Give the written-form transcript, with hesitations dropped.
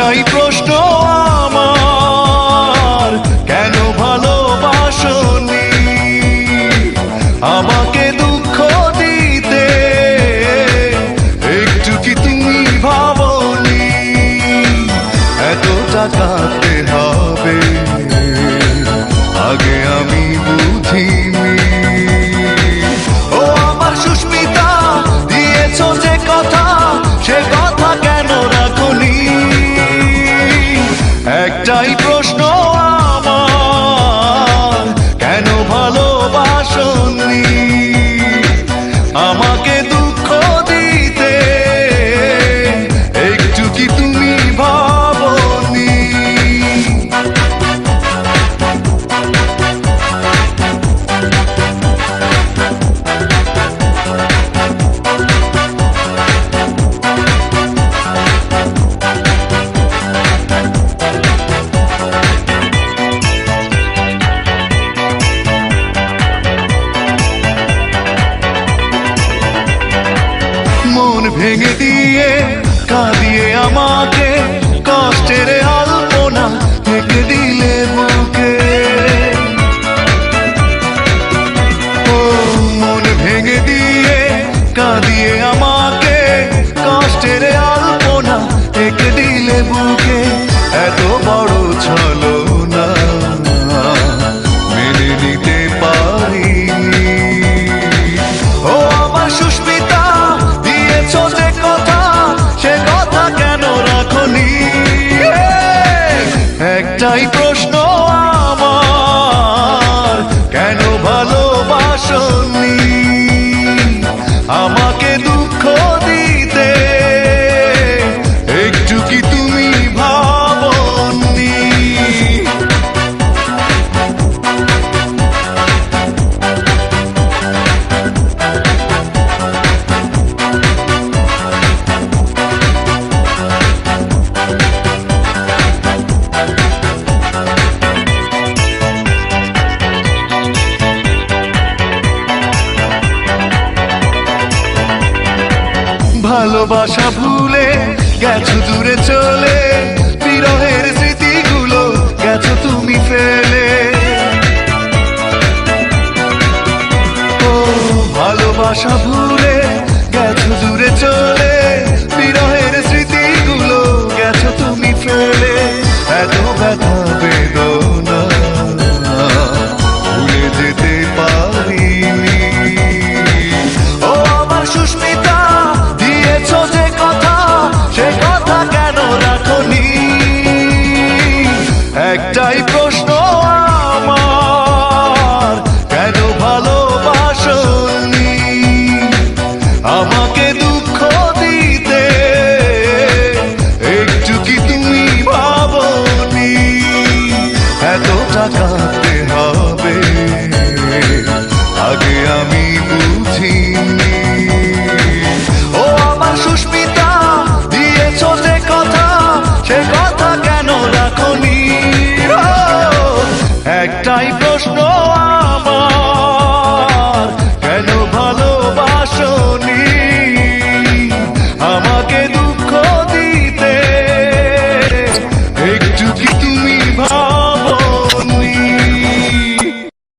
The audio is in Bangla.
একটাই প্রশ্ন আমার, কেন ভালোবাসনি আমাকে দুঃখ দিতে? একটু কি তুমি ভাবনি এতটা কাঁদতে হবে? আগে আমি বুঝিনি। ও আমার সুস্মিতা, দিয়েছ যে কথা, সে কথা কেন রাখনি? একটাই প্রশ্ন আমার, কেন ভালোবাসনি আমাকে দুঃখ দিতে? একটু কি তুমি ভাবনি? মন ভেঙে দিয়ে কাঁদিয়ে আমাকে কষ্টের আলপনা থেকে দিলে বুকে। ও মন ভেঙে দিয়ে কাঁদিয়ে আমাকে কষ্টের আলপনা থেকে দিলে বুকে। এত বড় ছলনা মেনে নিতে পারিনি। ও আমার সুস্মিতা, দিয়েছ যে কথা, সে কথা কেন রাখনি? একটাই প্রশ্ন আমার, কেন ভালোবাসনি আমাকে দুঃখ দিতে? একটু কি তুমি ভাবনি? ভালোবাসা ভুলে গেছো দূরে চলে, বিরহের স্মৃতিগুলো গেছো তুমি ফেলে। ও ভালোবাসা ভুলে গেছো দূরে চলে, বিরহের স্মৃতিগুলো গেছো তুমি ফেলে। এত ব্যথা বেদনা ভুলে যেতে পারিনি। ও আমার সুস্মিতা, দিয়েছ যে কথা, সে কথা কেন রাখনি? একটাই প্রশ্ন আমার, কেন ভালোবাসনি আমাকে দুঃখ দিতে? একটু কি তুমি ভাবনি এত টাকা